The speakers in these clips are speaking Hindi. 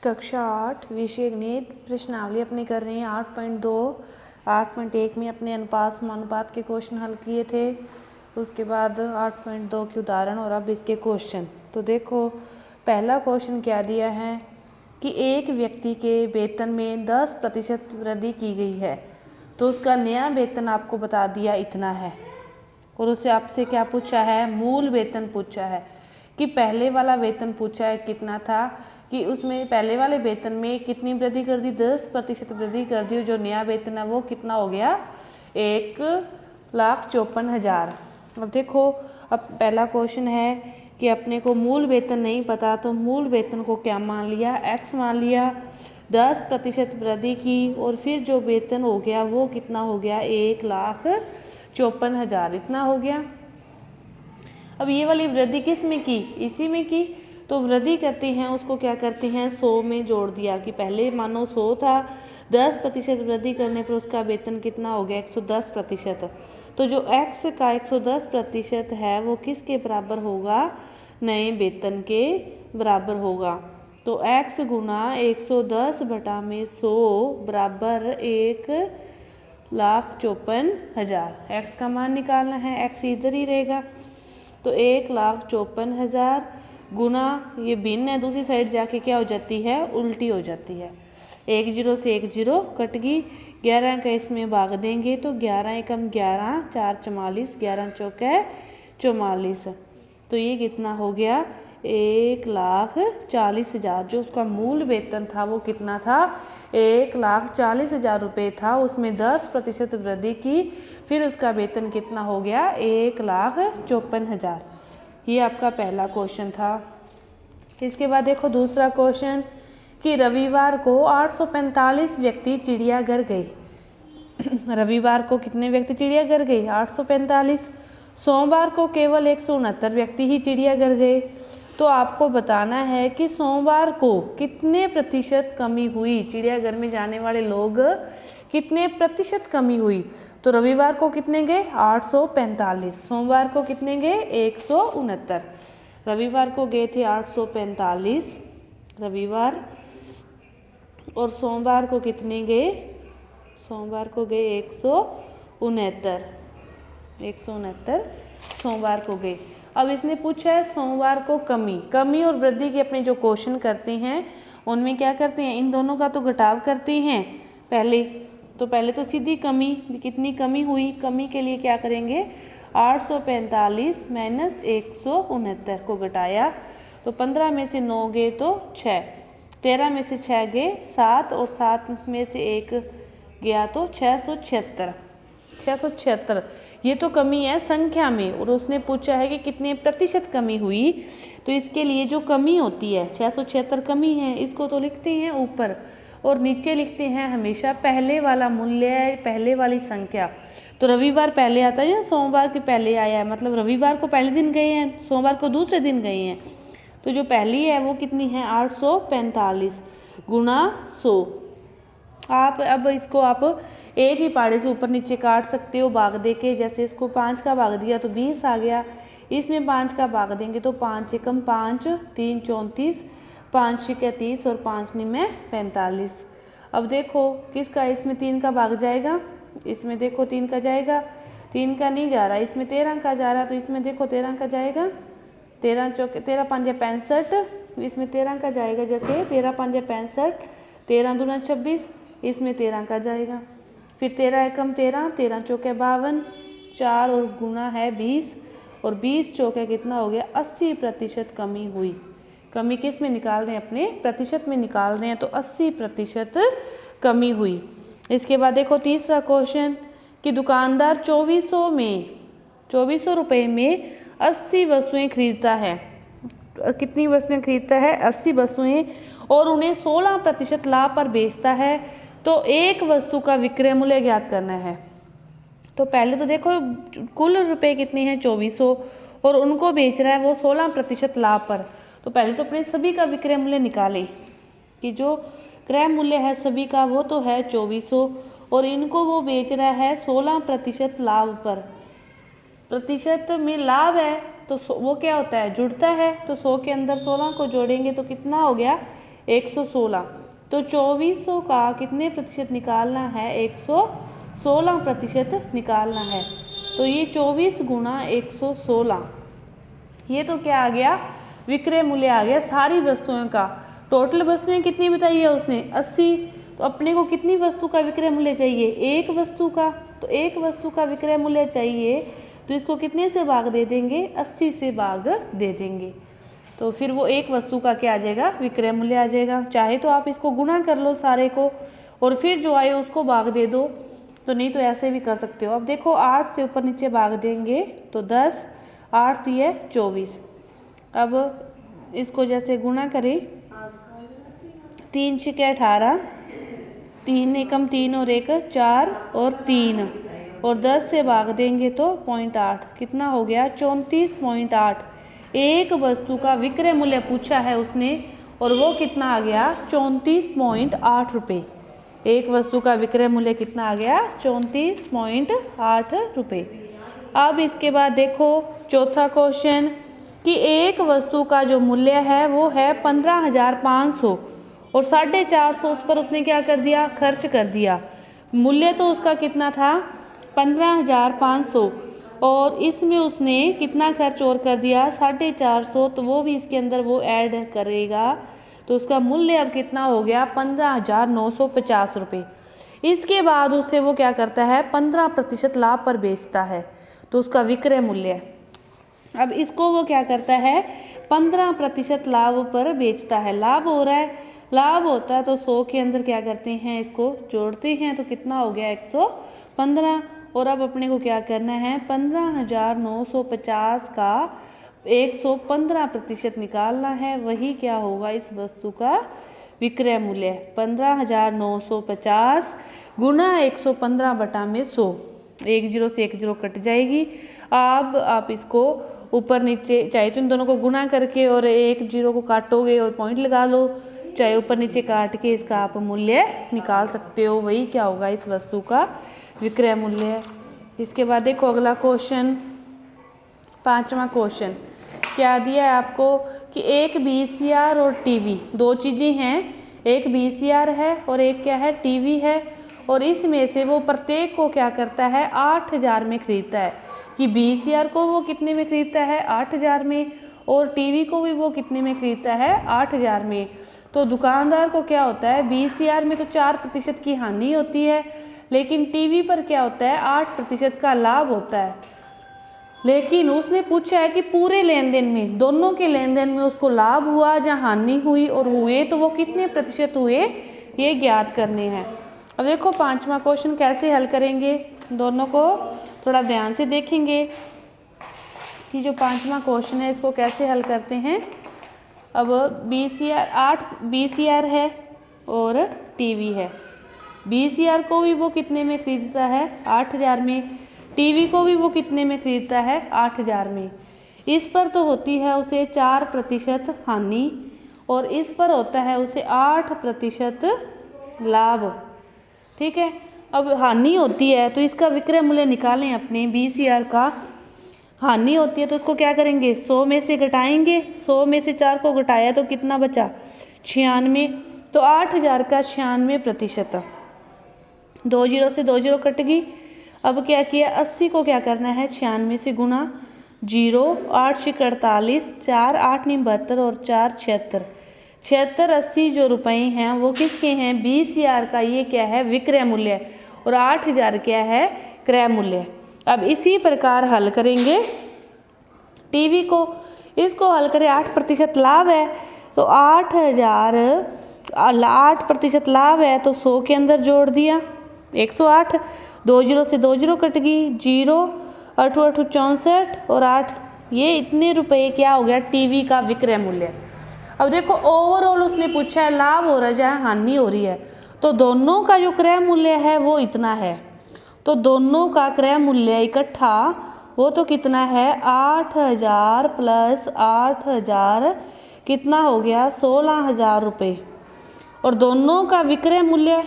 कक्षा 8 विषय गणित प्रश्नावली अपने कर रहे हैं 8.2 8.1 में अपने अनुपात समानुपात के क्वेश्चन हल किए थे। उसके बाद 8.2 के उदाहरण और अब इसके क्वेश्चन। तो देखो पहला क्वेश्चन क्या दिया है कि एक व्यक्ति के वेतन में 10% वृद्धि की गई है, तो उसका नया वेतन आपको बता दिया इतना है। और उससे आपसे क्या पूछा है, मूल वेतन पूछा है कि पहले वाला वेतन पूछा है कितना था, कि उसमें पहले वाले वेतन में कितनी वृद्धि कर दी, 10% वृद्धि कर दी। जो नया वेतन है वो कितना हो गया, 1,54,000। अब देखो अब पहला क्वेश्चन है कि अपने को मूल वेतन नहीं पता, तो मूल वेतन को क्या मान लिया, x मान लिया, 10% वृद्धि की और फिर जो वेतन हो गया वो कितना हो गया, 1,54,000 इतना हो गया। अब ये वाली वृद्धि किस में की, इसी में की। तो वृद्धि करते हैं उसको क्या करते हैं, 100 में जोड़ दिया कि पहले मानो 100 था, 10% वृद्धि करने पर उसका वेतन कितना हो गया, 110%। तो जो x का 110% है वो किसके बराबर होगा, नए वेतन के बराबर होगा। तो x गुना 110 बटा में 100 बराबर 1,54,000। x का मान निकालना है, x इधर ही रहेगा। तो 1,54,000 गुना ये भिन्न है, दूसरी साइड जाके क्या हो जाती है, उल्टी हो जाती है। 1 0 से 1 0 कट गई, 11 का इसमें भाग देंगे तो 11 एकम 11, 4 44, 11 चौके 44। तो ये कितना हो गया, 1,40,000। जो उसका मूल वेतन था वो कितना था, 1,40,000 रुपये था। उसमें 10% वृद्धि की, फिर उसका वेतन कितना हो गया, 1,54,000। ये आपका पहला क्वेश्चन था। इसके बाद देखो दूसरा क्वेश्चन कि रविवार को 845 व्यक्ति चिड़ियाघर गए। रविवार को कितने व्यक्ति चिड़ियाघर गए, 845। सोमवार को केवल 169 व्यक्ति ही चिड़ियाघर गए। तो आपको बताना है कि सोमवार को कितने प्रतिशत कमी हुई, चिड़ियाघर में जाने वाले लोग कितने प्रतिशत कमी हुई। तो रविवार को कितने गए, 845। सोमवार को कितने गए, 169। रविवार को गए थे 845 रविवार, और सोमवार को कितने गए, सोमवार को गए 169 सोमवार को गए। अब इसने पूछा है सोमवार को कमी और वृद्धि के अपने जो क्वेश्चन करते हैं उनमें क्या करते हैं, इन दोनों का तो घटाव करते हैं पहले तो सीधी कमी, कितनी कमी हुई, कमी के लिए क्या करेंगे, 845 माइनस 169 को घटाया तो 15 में से 9 गए तो 6, 13 में से 6 गए 7 और 7 में से 1 गया तो 676। ये तो कमी है संख्या में, और उसने पूछा है कि कितने प्रतिशत कमी हुई। तो इसके लिए जो कमी होती है 676 कमी है, इसको तो लिखते हैं ऊपर और नीचे लिखते हैं हमेशा पहले वाला मूल्य, पहले वाली संख्या। तो रविवार पहले आता है या सोमवार के पहले आया है, मतलब रविवार को पहले दिन गए हैं, सोमवार को दूसरे दिन गए हैं। तो जो पहली है वो कितनी है, 845 गुणा 100। आप अब इसको आप एक ही पाड़े से ऊपर नीचे काट सकते हो भाग दे के। जैसे इसको 5 का भाग दिया तो 20 आ गया, इसमें 5 का भाग देंगे तो 5 एकम 5, 3 34, 5 6 30 और 5 9 45। अब देखो किसका, इसमें 3 का भाग जाएगा, इसमें देखो 3 का जाएगा, 3 का नहीं जा रहा, इसमें 13 का जा रहा, तो इसमें देखो 13 का जाएगा, 13 चौके 13 5 65, इसमें 13 का जाएगा। जैसे 13 5 65, 13 दूना 26, इसमें 13 का जाएगा। फिर 13 एकम 13, 13 चौके 52, 4 और गुना है 20, और 20 चौके कितना हो गया, 80% कमी हुई। कमी किस में निकाल रहे हैं, अपने प्रतिशत में निकाल रहे हैं, तो 80% कमी हुई। इसके बाद देखो तीसरा क्वेश्चन कि दुकानदार 2400 रुपये में 80 वस्तुएं खरीदता है। कितनी वस्तुएं खरीदता है, 80 वस्तुएं, और उन्हें 16% लाभ पर बेचता है। तो एक वस्तु का विक्रय मूल्य ज्ञात करना है। तो पहले तो देखो कुल रुपए कितने हैं, 2400, और उनको बेच रहा है वो 16% लाभ पर। तो पहले तो अपने सभी का विक्रय मूल्य निकाले कि जो क्रय मूल्य है सभी का वो तो है 2400, और इनको वो बेच रहा है 16% लाभ पर। प्रतिशत में लाभ है तो वो क्या होता है, जुड़ता है। तो 100 के अंदर 16 को जोड़ेंगे तो कितना हो गया, 116। तो 2400 का कितने प्रतिशत निकालना है? 116% निकालना है। तो ये 24 गुणा 116, ये तो क्या आ गया? विक्रय मूल्य आ गया सारी वस्तुओं का। टोटल वस्तुएं कितनी बताई है उसने? 80। तो अपने को कितनी वस्तु का विक्रय मूल्य चाहिए? एक वस्तु का। तो एक वस्तु का विक्रय मूल्य चाहिए, तो इसको कितने से भाग दे देंगे? 80 से भाग दे देंगे। तो फिर वो एक वस्तु का क्या आ जाएगा? विक्रय मूल्य आ जाएगा। चाहे तो आप इसको गुणा कर लो सारे को और फिर जो आए उसको भाग दे दो, तो नहीं तो ऐसे भी कर सकते हो। अब देखो 8 से ऊपर नीचे भाग देंगे तो 10, 8 दिए 24। अब इसको जैसे गुणा करें, 3 छक्के 18, 3 एकम 3 और 1 4 और 3, और 10 से भाग देंगे तो 0.8, कितना हो गया? 34.8। एक वस्तु का विक्रय मूल्य पूछा है उसने और वो कितना आ गया? 34.8 रुपये। एक वस्तु का विक्रय मूल्य कितना आ गया? 34.8 रुपये। अब इसके बाद देखो चौथा क्वेश्चन कि एक वस्तु का जो मूल्य है वो है 15,500 और 450 उस पर उसने क्या कर दिया? खर्च कर दिया। मूल्य तो उसका कितना था? 15,500 और इसमें उसने कितना खर्च और कर दिया? 450, तो वो भी इसके अंदर वो ऐड करेगा, तो उसका मूल्य अब कितना हो गया? 15,950 रुपये। इसके बाद उससे वो क्या करता है? 15% लाभ पर बेचता है, तो उसका विक्रय मूल्य। अब इसको वो क्या करता है? 15% लाभ पर बेचता है। लाभ हो रहा है, लाभ होता है तो 100 के अंदर क्या करते हैं? इसको जोड़ते हैं, तो कितना हो गया? 115। और अब अपने को क्या करना है? 15,950 का 115% निकालना है, वही क्या होगा? इस वस्तु का विक्रय मूल्य। 15,950 गुणा 115 बटा में 100, 1 0 से 1 0 कट जाएगी। अब आप इसको ऊपर नीचे चाहे तो इन दोनों को गुणा करके और 1 0 को काटोगे और पॉइंट लगा लो, चाहे ऊपर नीचे काट के इसका आप मूल्य निकाल सकते हो, वही क्या होगा? इस वस्तु का विक्रय मूल्य। इसके बाद देखो अगला क्वेश्चन, 5वां क्वेश्चन क्या दिया है आपको कि एक VCR और टीवी, दो चीज़ें हैं, एक VCR है और एक क्या है? टीवी है, और इसमें से वो प्रत्येक को क्या करता है? 8,000 में खरीदता है। कि VCR को वो कितने में खरीदता है? 8,000 में, और टीवी को भी वो कितने में खरीदता है? 8,000 में। तो दुकानदार को क्या होता है? VCR में तो 4% की हानि होती है, लेकिन टीवी पर क्या होता है? 8% का लाभ होता है। लेकिन उसने पूछा है कि पूरे लेन देन में, दोनों के लेन देन में उसको लाभ हुआ या हानि हुई, और हुए तो वो कितने प्रतिशत हुए, ये ज्ञात करने हैं। अब देखो 5वां क्वेश्चन कैसे हल करेंगे, दोनों को थोड़ा ध्यान से देखेंगे कि जो 5वां क्वेश्चन है इसको कैसे हल करते हैं। अब VCR है और टीवी है। VCR को भी वो कितने में खरीदता है? 8,000 में। टीवी को भी वो कितने में खरीदता है? 8,000 में। इस पर तो होती है उसे 4% हानि और इस पर होता है उसे 8% लाभ। ठीक है, अब हानि होती है तो इसका विक्रय मूल्य निकालें अपने। VCR का हानि होती है तो उसको क्या करेंगे? 100 में से घटाएंगे, 100 में से 4 को घटाया तो कितना बचा? 96। तो 8,000 का 96%। 2 0 से 2 0 कट गई। अब क्या किया? 80 को क्या करना है? 96 से गुणा 0, 8 6 48, 4 8 9 72 और 4 76। 76 80 जो रुपए हैं वो किसके हैं? VCR का ये क्या है? विक्रय मूल्य, और 8,000 क्या है? क्रय मूल्य। अब इसी प्रकार हल करेंगे टीवी को। इसको हल करें, 8% लाभ है तो 8,000, 8% लाभ है तो 100 के अंदर जोड़ दिया 108। 2 0 से 2 0 कट गई, 0 8 8 64 और 8, ये इतने रुपए क्या हो गया? टीवी का विक्रय मूल्य। अब देखो ओवरऑल उसने पूछा है लाभ हो रहा है या हानि हो रही है, तो दोनों का जो क्रय मूल्य है वो इतना है, तो दोनों का क्रय मूल्य इकट्ठा वो तो कितना है? 8,000 प्लस 8,000 कितना हो गया? 16,000 रुपये। और दोनों का विक्रय मूल्य,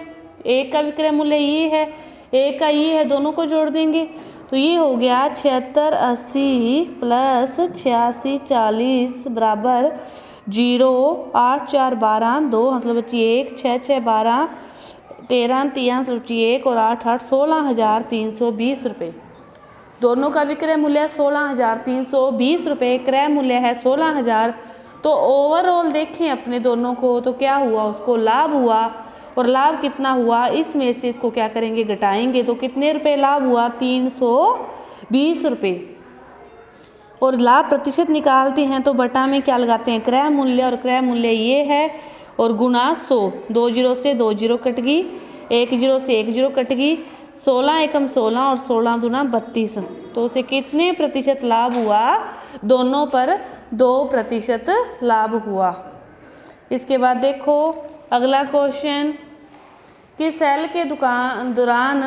एक का विक्रय मूल्य ये है, एक का ये है, दोनों को जोड़ देंगे तो ये हो गया 76 80 प्लस 86 40 बराबर 0 8 4 12 2 हंसल बच्ची 1 6 6 12 13 3 हंसल बच्ची 1 और 8 8 16,320 रुपये। दोनों का विक्रय मूल्य 16,320 रुपये, क्रय मूल्य है 16,000। तो ओवरऑल देखें अपने दोनों को तो क्या हुआ, उसको लाभ हुआ। और लाभ कितना हुआ, इसमें से इसको क्या करेंगे, घटाएंगे तो कितने रुपए लाभ हुआ, 320 रुपये। और लाभ प्रतिशत निकालते हैं तो बटा में क्या लगाते हैं, क्रय मूल्य, और क्रय मूल्य ये है, और गुणा 100। 2 जीरो से 2 जीरो कट गई, 1 जीरो से 1 जीरो कट गई, 16 एकम 16 और 16 दूना 32। तो उसे कितने प्रतिशत लाभ हुआ, दोनों पर 2% लाभ हुआ। इसके बाद देखो अगला क्वेश्चन कि सेल के दौरान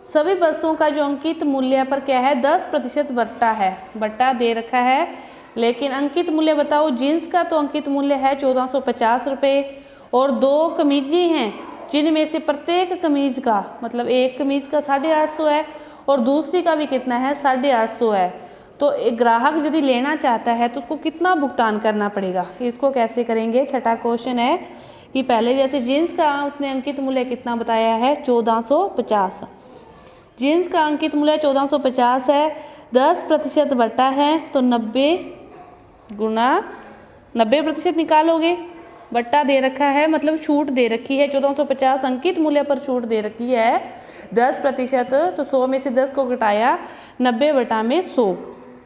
सभी वस्तुओं का जो अंकित मूल्य पर क्या है, 10% बट्टा है। बट्टा दे रखा है, लेकिन अंकित मूल्य बताओ। जीन्स का तो अंकित मूल्य है 1450 रुपये, और 2 कमीजें हैं जिनमें से प्रत्येक कमीज का मतलब एक कमीज का 850 है और दूसरी का भी कितना है, 850 है। तो एक ग्राहक यदि लेना चाहता है तो उसको कितना भुगतान करना पड़ेगा, इसको कैसे करेंगे। छठा क्वेश्चन है कि पहले जैसे जीन्स का उसने अंकित मूल्य कितना बताया है, 1450। जीन्स का अंकित मूल्य 1450 है, 10% बटा है तो 90 गुना 90% निकालोगे। बट्टा दे रखा है मतलब छूट दे रखी है, 1450 अंकित मूल्य पर छूट दे रखी है 10%। तो 100 में से 10 को घटाया, 90 बटा में 100।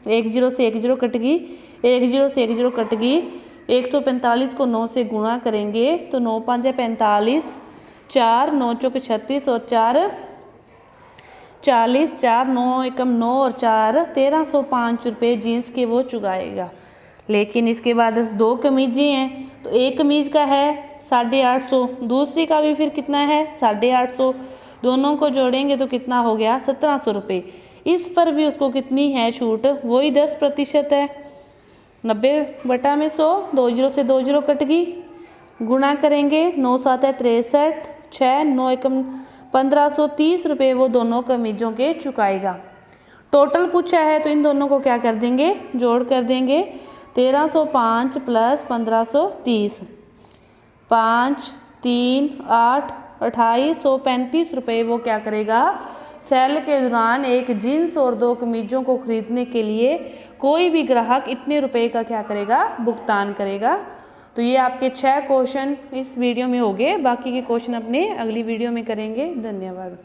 1 जीरो से 1 जीरो कट गई, 1 जीरो से 1 जीरो कट गई। 145 को 9 से गुणा करेंगे तो 9 5 है 45, 4 9 चौक 36 और 4 40, 4 9 एकम 9 और 4 1305 रुपये जीन्स के वो चुकाएगा। लेकिन इसके बाद 2 कमीजें हैं तो एक कमीज का है 850, दूसरी का भी फिर कितना है 850, दोनों को जोड़ेंगे तो कितना हो गया 1700 रुपये। इस पर भी उसको कितनी है छूट, वही 10% है। 90 बटा में 100, 2 जीरो से 2 जीरो कट गई, गुणा करेंगे 9 7 है 63, 6 9 एकम 1530 रुपये वो दोनों कमीजों के चुकाएगा। टोटल पूछा है तो इन दोनों को क्या कर देंगे, जोड़ कर देंगे। 1305 प्लस 1530, 5 3 8 2835 रुपये वो क्या करेगा, सेल के दौरान एक जीन्स और 2 कमीजों को खरीदने के लिए कोई भी ग्राहक इतने रुपए का क्या करेगा, भुगतान करेगा। तो ये आपके 6 क्वेश्चन इस वीडियो में हो गए, बाकी के क्वेश्चन अपने अगली वीडियो में करेंगे। धन्यवाद।